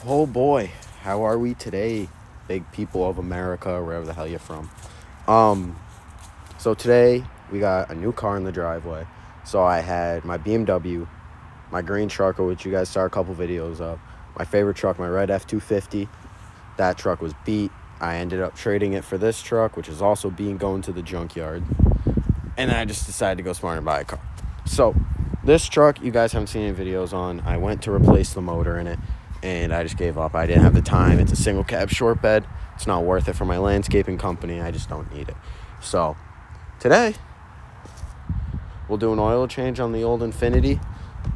Oh boy, how are we today, big people of America, wherever the hell you're from? Um, so today we got a new car in the driveway. So I had my BMW, my green truck, which you guys saw a couple videos of, my favorite truck, my red F-250. That truck was beat. I ended up trading it for this truck, which is also being going to the junkyard. And then I just decided to go smart and buy a car. So this truck, you guys haven't seen any videos on. I went to replace the motor in it, and I just gave up. I didn't have the time. It's a single cab short bed. It's not worth it for my landscaping company. I just don't need it. So today we'll do an oil change on the old Infiniti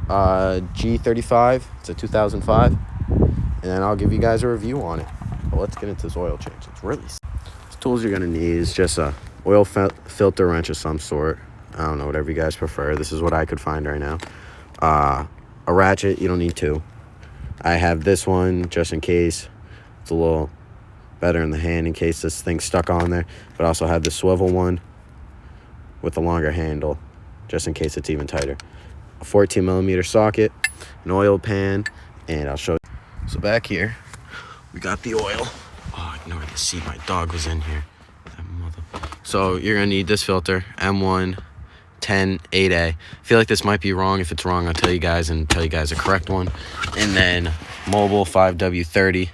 G35. It's a 2005, and then I'll give you guys a review on it. But let's get into this oil change. It's really the tools you're gonna need is just a oil filter wrench of some sort. I don't know, whatever you guys prefer. This is what I could find right now. A ratchet, you don't need two. I have this one just in case. It's a little better in the hand in case this thing's stuck on there. But I also have the swivel one with a longer handle just in case it's even tighter. A 14 millimeter socket, an oil pan, and I'll show you. So back here, we got the oil. Oh, I can already see my dog was in here. So you're gonna need this filter, M1 10 8A. I feel like this might be wrong. If it's wrong, I'll tell you guys and tell you guys the correct one. And then Mobile 5W30.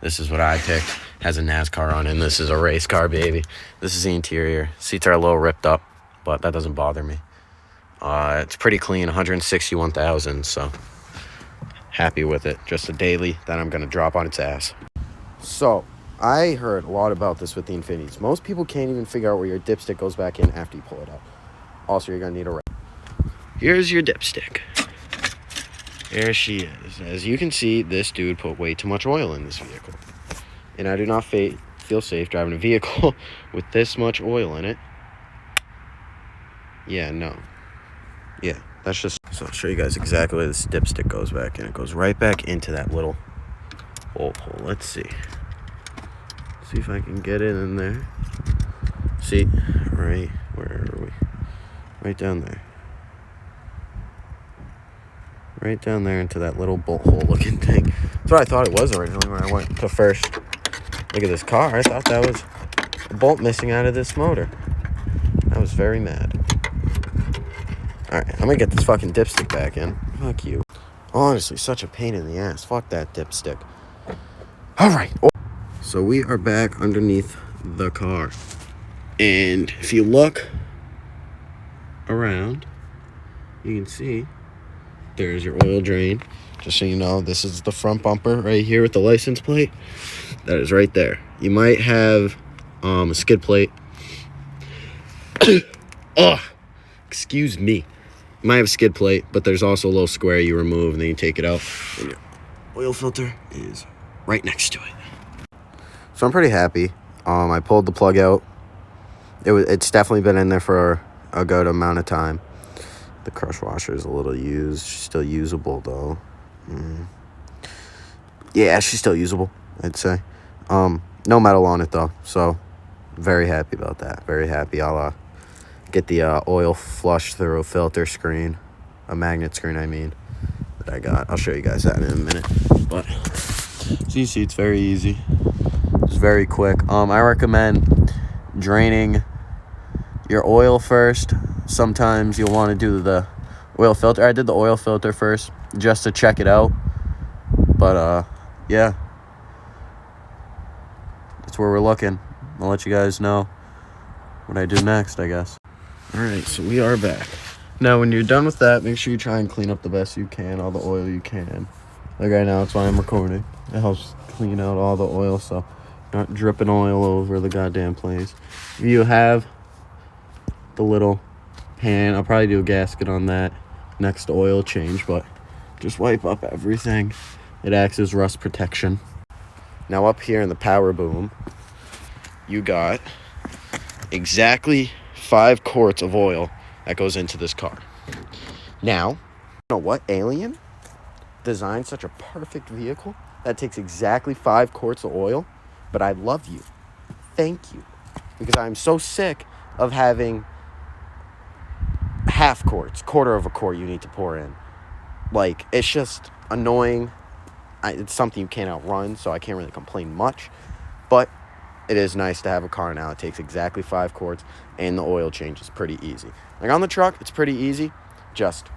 This is what I picked. Has a NASCAR on it, and this is a race car, baby. This is the interior. Seats are a little ripped up, but that doesn't bother me. It's pretty clean, 161,000, so happy with it. Just a daily that I'm gonna drop on its ass. So I heard a lot about this with the Infinitis. Most people can't even figure out where your dipstick goes back in after you pull it out. Also, you're going to need a wrap. Here's your dipstick. There she is. As you can see, this dude put way too much oil in this vehicle. And I do not feel safe driving a vehicle with this much oil in it. Yeah, no. Yeah, that's just... So I'll show you guys exactly where this dipstick goes back in. It goes right back into that little bolt hole. Let's see. See if I can get it in there. See? Right. Where are we? Right down there. Right down there into that little bolt hole looking thing. That's what I thought it was originally when I went to first look at this car. I thought that was a bolt missing out of this motor. I was very mad. Alright, I'm gonna get this fucking dipstick back in. Fuck you. Honestly, such a pain in the ass. Fuck that dipstick. Alright. So we are back underneath the car. And if you look around, you can see there's your oil drain. Just so you know, this is the front bumper right here with the license plate. That is right there. You might have a skid plate. Oh, excuse me. You might have a skid plate, but there's also a little square you remove and then you take it out. And your oil filter is right next to it. So I'm pretty happy. I pulled the plug out. It's definitely been in there for a good amount of time. The crush washer is a little used. She's still usable though. Yeah, she's still usable, I'd say. No metal on it though, so very happy about that. Very happy. I'll get the oil flush through filter screen, a magnet screen I mean, that I got. I'll show you guys that in a minute. But so you see, it's very easy. It's very quick. I recommend draining your oil first. Sometimes you'll want to do the oil filter. I did the oil filter first just to check it out. But yeah, that's where we're looking. I'll let you guys know what I do next, I guess. Alright, so we are back. Now when you're done with that, make sure you try and clean up the best you can, all the oil you can. Like right now, that's why I'm recording. It helps clean out all the oil so not dripping oil over the goddamn place. If you have the little pan, I'll probably do a gasket on that next oil change, but just wipe up everything. It acts as rust protection. Now up here in the power boom, you got exactly 5 quarts of oil that goes into this car. Now, you know what alien designed such a perfect vehicle that takes exactly 5 quarts of oil? But I love you. Thank you. Because I'm so sick of having quarter of a quart you need to pour in. Like, it's just annoying. it's something you can't outrun, so I can't really complain much. But it is nice to have a car now. It takes exactly 5 quarts, and the oil change is pretty easy. Like on the truck, it's pretty easy. Just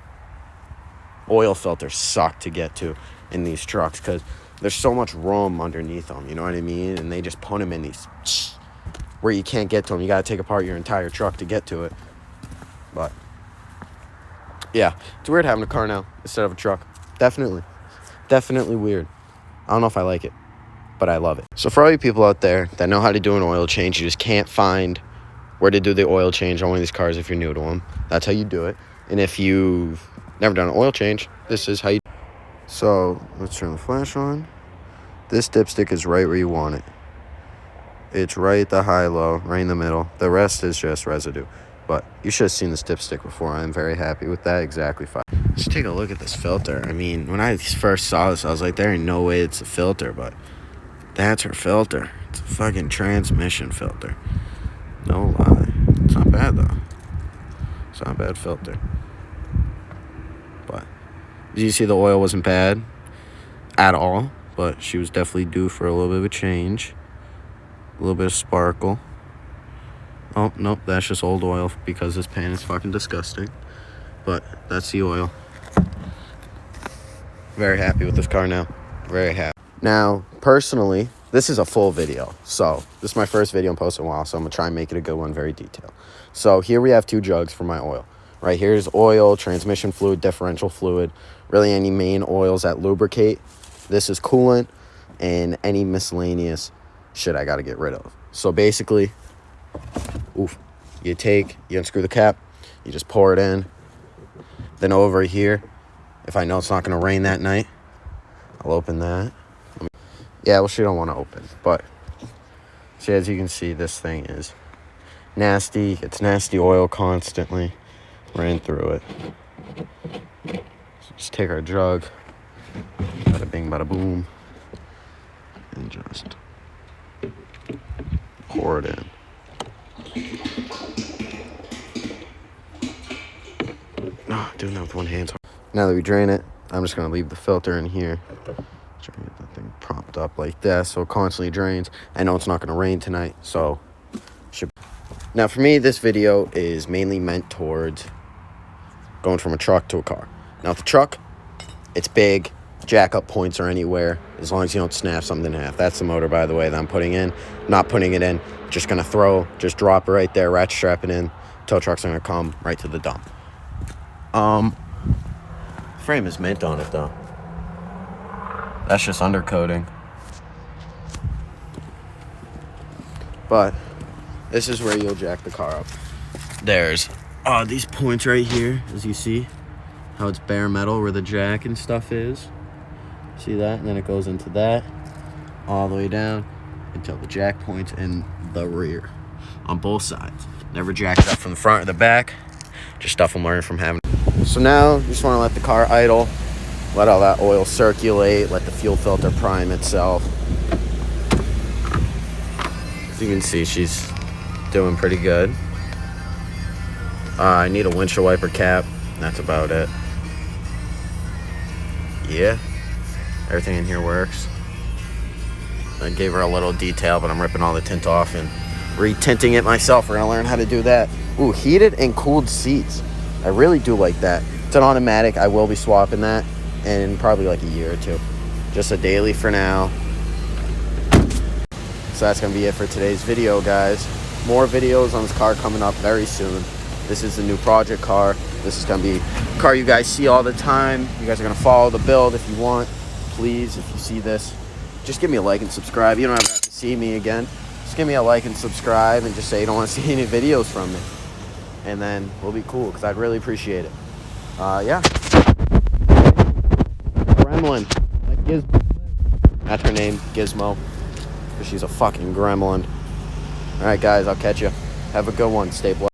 oil filters suck to get to in these trucks because there's so much room underneath them, you know what I mean? And they just put them in these where you can't get to them. You got to take apart your entire truck to get to it. But yeah, it's weird having a car now instead of a truck. Definitely weird. I don't know if I like it, but I love it. So for all you people out there that know how to do an oil change, you just can't find where to do the oil change on one of these cars if you're new to them. That's how you do it. And if you've never done an oil change, this is how you. So let's turn the flash on. This dipstick is right where you want it. It's right at the high-low, right in the middle. The rest is just residue. But you should have seen this dipstick before. I'm very happy with that. Exactly 5. Just take a look at this filter. I mean, when I first saw this, I was like, there ain't no way it's a filter, but that's her filter. It's a fucking transmission filter. No lie. It's not bad, though. It's not a bad filter. But as you see, the oil wasn't bad at all, but she was definitely due for a little bit of a change. A little bit of sparkle. Oh, nope, that's just old oil because this pan is fucking disgusting. But that's the oil. Very happy with this car now. Very happy. Now, personally, this is a full video. So, this is my first video I'm posting in a while, so I'm going to try and make it a good one, very detailed. So, here we have 2 jugs for my oil. Right here is oil, transmission fluid, differential fluid, really any main oils that lubricate. This is coolant and any miscellaneous shit I got to get rid of. So, basically, you unscrew the cap, you just pour it in. Then over here, if I know it's not going to rain that night, I'll open that. Yeah, well, she don't want to open, but see, as you can see, this thing is nasty. It's nasty oil constantly. Ran through it. So just take our jug, bada bing, bada boom, and just pour it in. Doing that with one hand. Now that we drain it, I'm just going to leave the filter in here. Try to get that thing propped up like that so it constantly drains. I know it's not going to rain tonight, so now for me, this video is mainly meant towards going from a truck to a car. Now with the truck, it's big. Jack up points are anywhere as long as you don't snap something in half. That's the motor, by the way, that I'm putting in. Not putting it in. Just going to just drop it right there, ratchet strap it in. Tow truck's going to come right to the dump. Frame is mint on it though. That's just undercoating. But this is where you'll jack the car up. There's these points right here, as you see how it's bare metal where the jack and stuff is. See that? And then it goes into that all the way down until the jack points in the rear on both sides. Never jack it up from the front or the back. Just stuff I'm learning from having. So now, you just want to let the car idle, let all that oil circulate, let the fuel filter prime itself. As you can see, she's doing pretty good. I need a windshield wiper cap. That's about it. Yeah, everything in here works. I gave her a little detail, but I'm ripping all the tint off and re-tinting it myself. We're going to learn how to do that. Ooh, heated and cooled seats. I really do like that. It's an automatic. I will be swapping that in probably like a year or 2. Just a daily for now. So that's going to be it for today's video, guys. More videos on this car coming up very soon. This is the new project car. This is going to be a car you guys see all the time. You guys are going to follow the build if you want. Please, if you see this, just give me a like and subscribe. You don't have to see me again. Just give me a like and subscribe and just say you don't want to see any videos from me. And then we'll be cool because I'd really appreciate it. Yeah. Gremlin. Like Gizmo. That's her name, Gizmo. Because she's a fucking gremlin. Alright, guys, I'll catch you. Have a good one. Stay blessed.